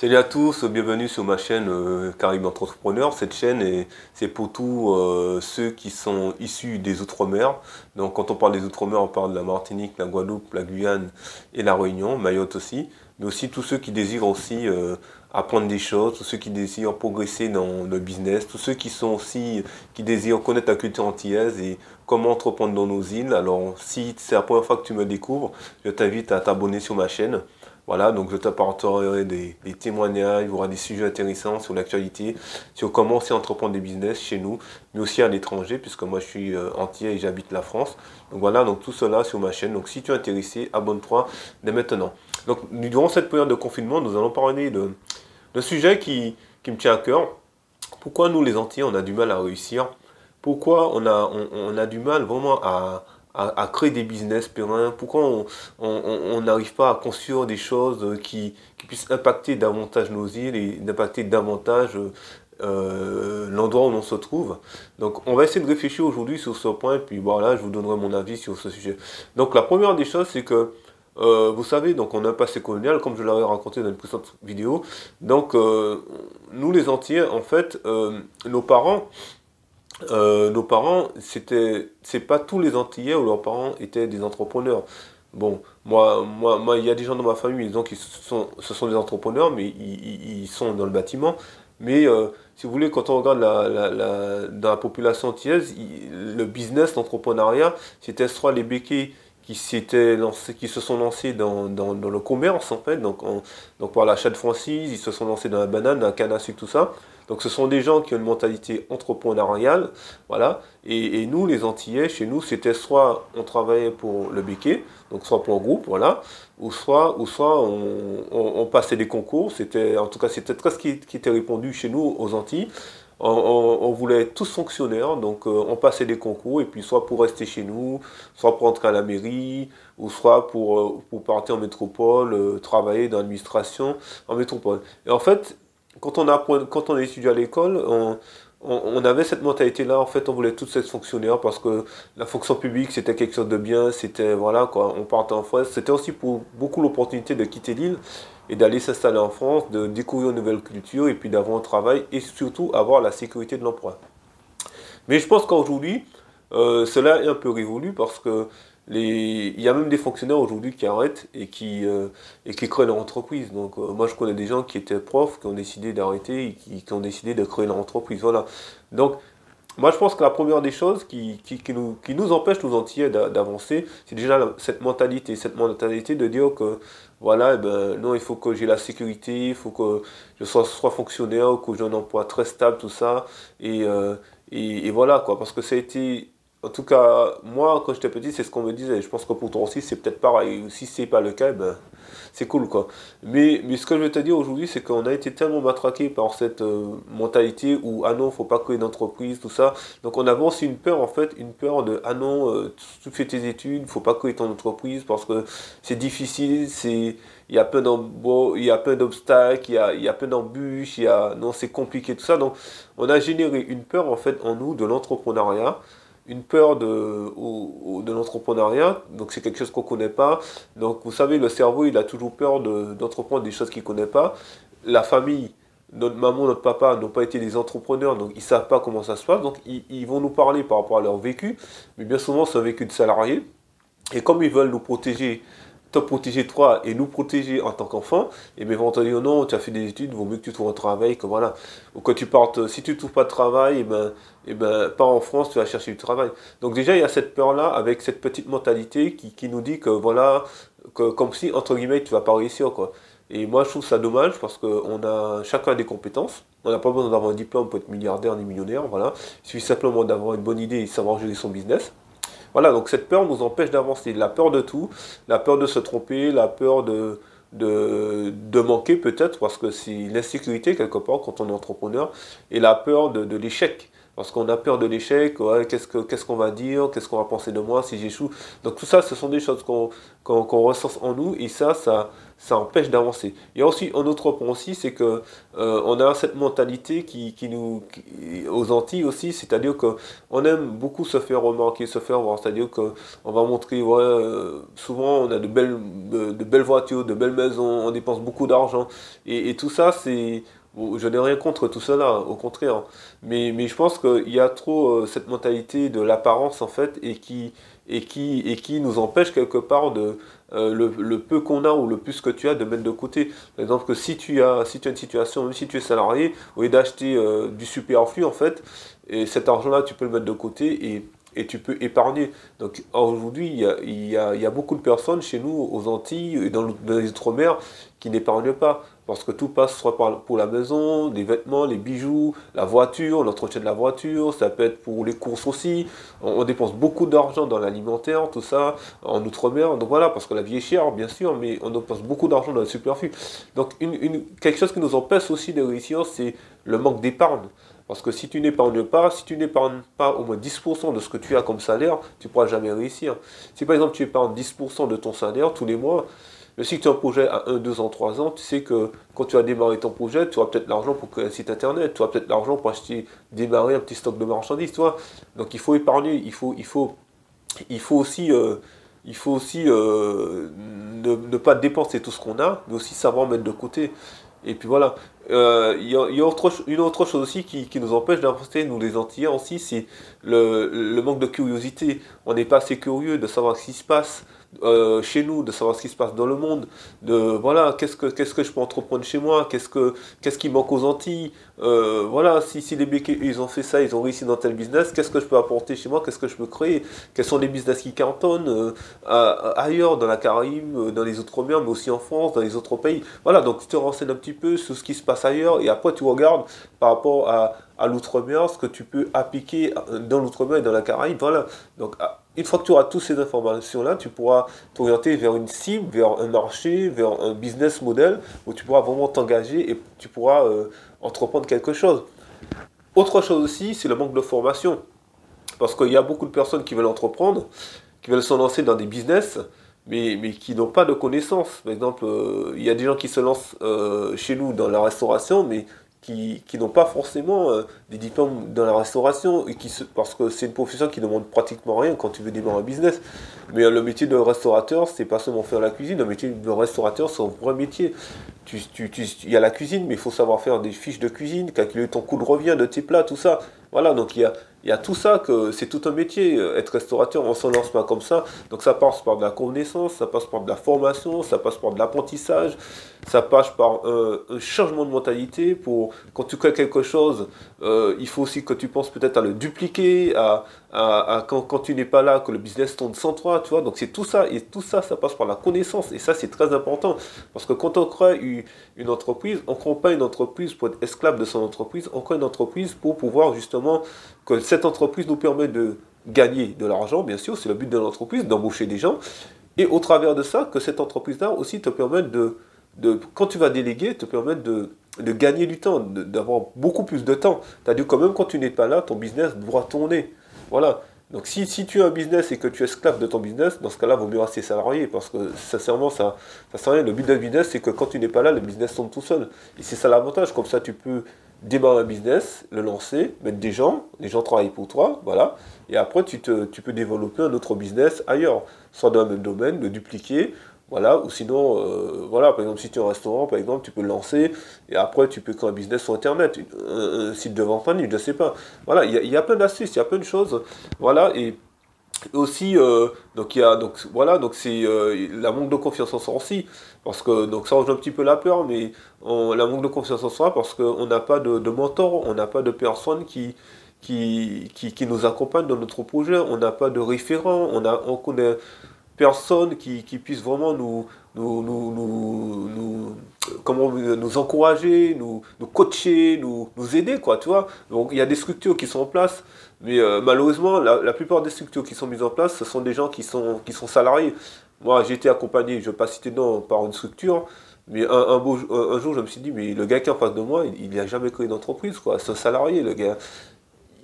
Salut à tous, bienvenue sur ma chaîne Caraïbes Entrepreneurs. Cette chaîne, c'est pour tous ceux qui sont issus des Outre-mer. Donc quand on parle des Outre-mer, on parle de la Martinique, la Guadeloupe, la Guyane et la Réunion, Mayotte aussi. Mais aussi tous ceux qui désirent aussi apprendre des choses, tous ceux qui désirent progresser dans le business, tous ceux qui sont aussi, qui désirent connaître la culture antillaise et comment entreprendre dans nos îles. Alors si c'est la première fois que tu me découvres, je t'invite à t'abonner sur ma chaîne. Voilà, donc je t'apporterai des témoignages, il y aura des sujets intéressants sur l'actualité, sur comment aussi entreprendre des business chez nous, mais aussi à l'étranger, puisque moi je suis antillais et j'habite la France. Donc voilà, donc tout cela sur ma chaîne. Donc si tu es intéressé, abonne-toi dès maintenant. Donc durant cette période de confinement, nous allons parler d'un sujet qui me tient à cœur. Pourquoi nous les Antillais, on a du mal à réussir? Pourquoi on a du mal vraiment à créer des business pérennes? Pourquoi on n'arrive pas à construire des choses qui puissent impacter davantage nos îles et impacter davantage l'endroit où l'on se trouve? Donc on va essayer de réfléchir aujourd'hui sur ce point, puis voilà, je vous donnerai mon avis sur ce sujet. Donc la première des choses, c'est que vous savez, donc on a un passé colonial, comme je l'avais raconté dans une précédente vidéo. Donc nous les Antillais, en fait, nos parents, c'est pas tous les Antillais où leurs parents étaient des entrepreneurs. Bon, il y a des gens dans ma famille, donc ce sont des entrepreneurs, mais ils sont dans le bâtiment. Mais si vous voulez, quand on regarde dans la population antillaise, le business, l'entrepreneuriat, c'était soit les béquets qui se sont lancés dans le commerce, en fait, donc par l'achat de franchise, ils se sont lancés dans la banane, dans la canne à sucre, tout ça. Donc ce sont des gens qui ont une mentalité entrepreneuriale, voilà. Et nous, les Antillais, chez nous, c'était soit on travaillait pour le béquet, donc soit pour un groupe, voilà, ou soit on passait des concours. En tout cas, c'était très ce qui était répandu chez nous aux Antilles. On voulait être tous fonctionnaires, donc on passait des concours, et puis soit pour rester chez nous, soit pour entrer à la mairie, ou soit pour partir en métropole, travailler dans l'administration en métropole. Et en fait, quand on étudiait à l'école, on avait cette mentalité-là. En fait, on voulait tous être fonctionnaires parce que la fonction publique, c'était quelque chose de bien. C'était, voilà, quoi, on partait en France. C'était aussi pour beaucoup l'opportunité de quitter l'île et d'aller s'installer en France, de découvrir une nouvelle culture et puis d'avoir un travail et surtout avoir la sécurité de l'emploi. Mais je pense qu'aujourd'hui, cela est un peu révolu parce que il y a même des fonctionnaires aujourd'hui qui arrêtent et qui créent leur entreprise. Donc moi je connais des gens qui étaient profs, qui ont décidé d'arrêter et qui ont décidé de créer leur entreprise. Voilà. Donc moi je pense que la première des choses qui nous empêche, nous Antillais, d'avancer, c'est déjà cette mentalité. Cette mentalité de dire que voilà, eh ben, non, il faut que j'ai la sécurité, il faut que je sois fonctionnaire, que j'ai un emploi très stable, tout ça. Et, euh, et voilà, quoi, parce que ça a été, en tout cas, moi, quand j'étais petit, c'est ce qu'on me disait. Je pense que pour toi aussi, c'est peut-être pareil. Si c'est pas le cas, ben, c'est cool, quoi. Mais ce que je veux te dire aujourd'hui, c'est qu'on a été tellement matraqué par cette mentalité où, ah non, faut pas créer d'entreprise, tout ça. Donc, on avait aussi une peur, en fait, une peur de, ah non, tu fais tes études, faut pas créer ton entreprise parce que c'est difficile, il y a plein il y a plein d'obstacles, il y a plein d'embûches, non, c'est compliqué, tout ça. Donc, on a généré une peur, en fait, en nous de l'entrepreneuriat, une peur de l'entrepreneuriat, donc c'est quelque chose qu'on ne connaît pas. Donc vous savez, le cerveau, il a toujours peur d'entreprendre des choses qu'il ne connaît pas. La famille, notre maman, notre papa n'ont pas été des entrepreneurs, donc ils ne savent pas comment ça se passe. Donc ils vont nous parler par rapport à leur vécu, mais bien souvent c'est un vécu de salarié. Et comme ils veulent nous protéger, te protéger toi et nous protéger en tant qu'enfant, et bien ils vont te dire non, tu as fait des études, il vaut mieux que tu trouves un travail, que voilà. Ou que tu partes, si tu ne trouves pas de travail, et ben, pars en France, tu vas chercher du travail. Donc déjà, il y a cette peur-là, avec cette petite mentalité qui nous dit que voilà, comme si, entre guillemets, tu vas pas réussir, quoi. Et moi, je trouve ça dommage parce qu'on a chacun des compétences. On n'a pas besoin d'avoir un diplôme pour être milliardaire ni millionnaire, voilà. Il suffit simplement d'avoir une bonne idée et savoir gérer son business. Voilà, donc cette peur nous empêche d'avancer. La peur de tout, la peur de se tromper, la peur de manquer peut-être, parce que c'est l'insécurité quelque part quand on est entrepreneur, et la peur de l'échec. parce qu'on a peur de l'échec, ouais, qu'est-ce qu'on va dire, qu'est-ce qu'on va penser de moi si j'échoue. Donc tout ça, ce sont des choses qu'on ressent en nous, et ça empêche d'avancer. Il y a aussi un autre point aussi, c'est que on a cette mentalité aux Antilles aussi, c'est-à-dire que on aime beaucoup se faire remarquer, se faire voir, c'est-à-dire que on va montrer, ouais, souvent on a de belles voitures, de belles maisons, on dépense beaucoup d'argent, et tout ça, bon, je n'ai rien contre tout cela, au contraire. Mais je pense qu'il y a trop cette mentalité de l'apparence, en fait, et qui nous empêche quelque part le peu qu'on a ou le plus que tu as de mettre de côté. Par exemple, que si tu as une situation, même si tu es salarié, au lieu d'acheter du superflu, en fait, et cet argent-là, tu peux le mettre de côté et tu peux épargner. Donc aujourd'hui, il y a beaucoup de personnes chez nous, aux Antilles et dans les Outre-mer, qui n'épargnent pas. Parce que tout passe soit pour la maison, les vêtements, les bijoux, la voiture, l'entretien de la voiture, ça peut être pour les courses aussi. On dépense beaucoup d'argent dans l'alimentaire, tout ça, en Outre-mer. Donc voilà, parce que la vie est chère, bien sûr, mais on dépense beaucoup d'argent dans le superflu. Donc quelque chose qui nous empêche aussi de réussir, c'est le manque d'épargne. Parce que si tu n'épargnes pas, si tu n'épargnes pas au moins 10% de ce que tu as comme salaire, tu ne pourras jamais réussir. Si par exemple tu épargnes 10% de ton salaire tous les mois, mais si tu as un projet à 2 ans, 3 ans, tu sais que quand tu vas démarrer ton projet, tu auras peut-être l'argent pour créer un site internet, tu auras peut-être l'argent pour démarrer un petit stock de marchandises, tu vois. Donc il faut épargner, il faut aussi, ne pas dépenser tout ce qu'on a, mais aussi savoir mettre de côté. Et puis voilà. Il y a une autre chose aussi qui nous empêche d'avancer, nous les Antillais aussi, c'est le manque de curiosité. On n'est pas assez curieux de savoir ce qui se passe chez nous, de savoir ce qui se passe dans le monde, de voilà, qu'est-ce que je peux entreprendre chez moi, qu'est-ce qui manque aux Antilles, voilà, si les mecs ils ont fait ça, ils ont réussi dans tel business, qu'est-ce que je peux apporter chez moi, qu'est-ce que je peux créer, quels sont les business qui cartonnent ailleurs, dans la Caraïbe, dans les Outre-mer, mais aussi en France, dans les autres pays. Voilà, donc tu te renseignes un petit peu sur ce qui se passe ailleurs, et après tu regardes par rapport à l'outre-mer, ce que tu peux appliquer dans l'outre-mer et dans la Caraïbe. Voilà. Donc, une fois que tu auras toutes ces informations-là, tu pourras t'orienter vers une cible, vers un marché, vers un business model où tu pourras vraiment t'engager et tu pourras entreprendre quelque chose. Autre chose aussi, c'est le manque de formation. Parce qu'il y a beaucoup de personnes qui veulent entreprendre, qui veulent se lancer dans des business, mais qui n'ont pas de connaissances. Par exemple, il y a des gens qui se lancent chez nous dans la restauration, mais qui n'ont pas forcément des diplômes dans la restauration, parce que c'est une profession qui ne demande pratiquement rien quand tu veux démarrer un business. Mais le métier de restaurateur, c'est pas seulement faire la cuisine, le métier de restaurateur, c'est un vrai métier. Il y a la cuisine, mais il faut savoir faire des fiches de cuisine, calculer ton coût de revient de tes plats, tout ça. Voilà, donc il y a tout ça, c'est tout un métier. Être restaurateur, on ne s'en lance pas comme ça. Donc ça passe par de la connaissance, ça passe par de la formation, ça passe par de l'apprentissage, ça passe par un changement de mentalité. Quand tu crées quelque chose, il faut aussi que tu penses peut-être à le dupliquer, quand tu n'es pas là, que le business tourne sans toi, tu vois. Donc c'est tout ça, et tout ça, ça passe par la connaissance. Et ça, c'est très important. Parce que quand on crée une entreprise, on ne crée pas une entreprise pour être esclave de son entreprise, on crée une entreprise pour pouvoir justement que cette entreprise nous permet de gagner de l'argent, bien sûr, c'est le but de l'entreprise, d'embaucher des gens, et au travers de ça, que cette entreprise-là aussi te permette quand tu vas déléguer, te permettre de gagner du temps, d'avoir beaucoup plus de temps. C'est-à-dire que même quand tu n'es pas là, ton business doit tourner. Voilà. Donc si tu as un business et que tu es esclave de ton business, dans ce cas-là, il vaut mieux rester salarié, parce que sincèrement, ça sert à rien. Le but d'un business, c'est que quand tu n'es pas là, le business tourne tout seul. Et c'est ça l'avantage, comme ça tu peux démarrer un business, le lancer, mettre des gens, les gens travaillent pour toi, voilà. Et après, tu peux développer un autre business ailleurs, soit dans le même domaine, le dupliquer, voilà, ou sinon, voilà, par exemple, si tu as un restaurant, par exemple, tu peux le lancer, et après, tu peux créer un business sur Internet, un site de vente en ligne, je sais pas. Voilà, il y a plein d'astuces, il y a plein de choses, voilà, et aussi, voilà, donc c'est la manque de confiance en soi aussi, parce que, donc ça rejoint un petit peu la peur, mais la manque de confiance en soi, parce qu'on n'a pas de mentor, on n'a pas de personne qui nous accompagne dans notre projet, on n'a pas de référent, on connaît personne qui puisse vraiment nous encourager, nous coacher, nous aider, quoi, tu vois. Donc il y a des structures qui sont en place, mais malheureusement, la plupart des structures qui sont mises en place, ce sont des gens qui sont salariés. Moi, j'ai été accompagné, je ne vais pas citer de nom, par une structure, mais un jour, je me suis dit, mais le gars qui est en face de moi, il n'a jamais créé d'entreprise, quoi. C'est un salarié, le gars.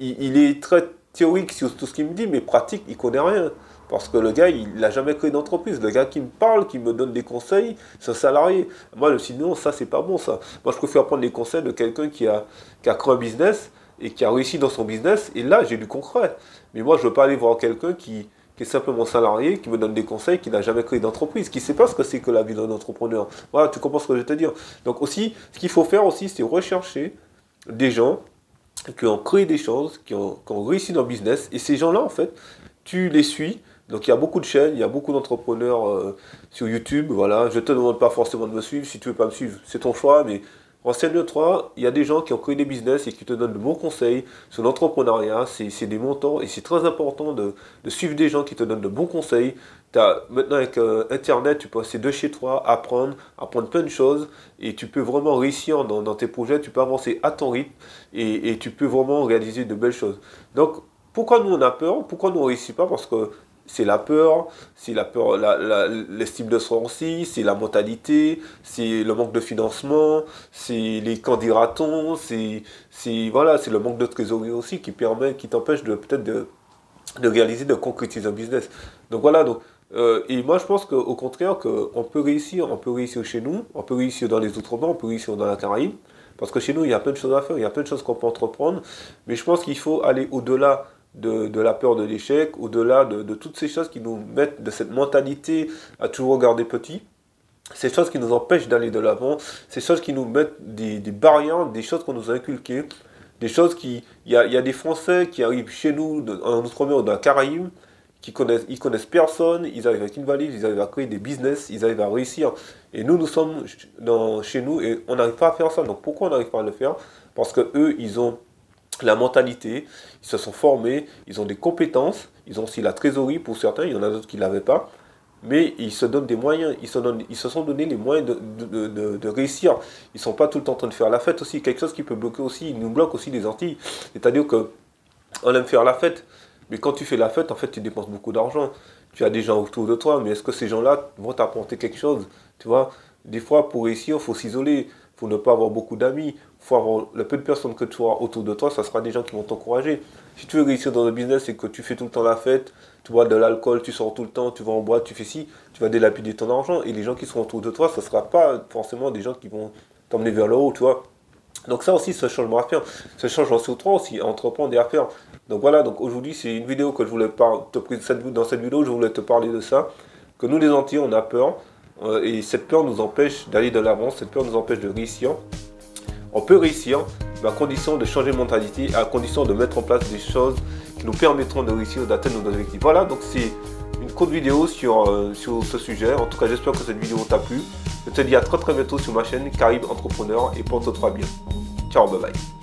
il est très théorique sur tout ce qu'il me dit, mais pratique, il connaît rien. Parce que le gars, il n'a jamais créé d'entreprise. Le gars qui me parle, qui me donne des conseils, c'est un salarié. Moi, je me suis dit, non, ça, c'est pas bon, ça. Moi, je préfère prendre les conseils de quelqu'un qui a créé un business et qui a réussi dans son business. Et là, j'ai du concret. Mais moi, je veux pas aller voir quelqu'un qui est simplement salarié, qui me donne des conseils, qui n'a jamais créé d'entreprise, qui ne sait pas ce que c'est que la vie d'un entrepreneur. Voilà, tu comprends ce que je veux te dire. Donc aussi, ce qu'il faut faire aussi, c'est rechercher des gens qui ont créé des choses, qui ont réussi dans le business. Et ces gens-là, en fait, tu les suis. Donc il y a beaucoup de chaînes, il y a beaucoup d'entrepreneurs sur YouTube. Voilà, je ne te demande pas forcément de me suivre. Si tu ne veux pas me suivre, c'est ton choix. Mais renseigne-toi, il y a des gens qui ont créé des business et qui te donnent de bons conseils sur l'entrepreneuriat. C'est des montants et c'est très important de suivre des gens qui te donnent de bons conseils. Maintenant avec Internet, tu peux rester de chez toi, apprendre plein de choses et tu peux vraiment réussir dans tes projets, tu peux avancer à ton rythme et tu peux vraiment réaliser de belles choses. Donc pourquoi nous on a peur? Pourquoi nous on ne réussit pas? Parce que c'est la peur, l'estime de soi aussi, c'est la mentalité, c'est le manque de financement, c'est les candidatons, voilà, c'est le manque de trésorerie aussi qui t'empêche peut-être de réaliser, de concrétiser un business. Donc voilà, et moi je pense qu'au contraire, qu'on peut réussir chez nous, on peut réussir dans les Outre-mer, on peut réussir dans la Caraïbe, parce que chez nous il y a plein de choses à faire, il y a plein de choses qu'on peut entreprendre, mais je pense qu'il faut aller au-delà de la peur de l'échec, au-delà de toutes ces choses qui nous mettent de cette mentalité à toujours regarder petit, ces choses qui nous empêchent d'aller de l'avant, ces choses qui nous mettent des barrières, des choses qu'on nous a inculquées, des choses il y a des Français qui arrivent chez nous, en Outre-mer ou dans la Caraïbe, ils connaissent personne, ils arrivent avec une valise, ils arrivent à créer des business, ils arrivent à réussir. Et nous sommes chez nous et on n'arrive pas à faire ça. Donc pourquoi on n'arrive pas à le faire? Parce que eux, ils ont la mentalité, ils se sont formés, ils ont des compétences, ils ont aussi la trésorerie pour certains, il y en a d'autres qui ne l'avaient pas, mais ils se donnent des moyens, ils se sont donné les moyens de réussir. Ils ne sont pas tout le temps en train de faire la fête aussi, quelque chose qui peut bloquer aussi, il nous bloque aussi les Antilles. C'est-à-dire qu'on aime faire la fête, mais quand tu fais la fête, en fait, tu dépenses beaucoup d'argent. Tu as des gens autour de toi, mais est-ce que ces gens-là vont t'apporter quelque chose? Tu vois, des fois, pour réussir, il faut s'isoler, il faut ne pas avoir beaucoup d'amis, il faut avoir le peu de personnes que tu auras autour de toi, ça sera des gens qui vont t'encourager. Si tu veux réussir dans le business et que tu fais tout le temps la fête, tu bois de l'alcool, tu sors tout le temps, tu vas en boîte, tu fais ci, tu vas délapider ton argent, et les gens qui seront autour de toi, ce ne sera pas forcément des gens qui vont t'emmener vers le haut, tu vois. Donc ça aussi, ce changement à faire. Ce changement sur toi aussi, à entreprendre et à faire. Donc voilà, donc aujourd'hui, c'est une vidéo que je voulais dans cette vidéo, je voulais te parler de ça. Que nous, les Antillais, on a peur. Et cette peur nous empêche d'aller de l'avant, cette peur nous empêche de réussir. On peut réussir, mais à condition de changer de mentalité, à condition de mettre en place des choses qui nous permettront de réussir, d'atteindre nos objectifs. Voilà, donc c'est une courte vidéo sur ce sujet. En tout cas, j'espère que cette vidéo t'a plu. Je te dis à très très bientôt sur ma chaîne Caraïbes Entrepreneur et porte-toi bien. Ciao, bye bye.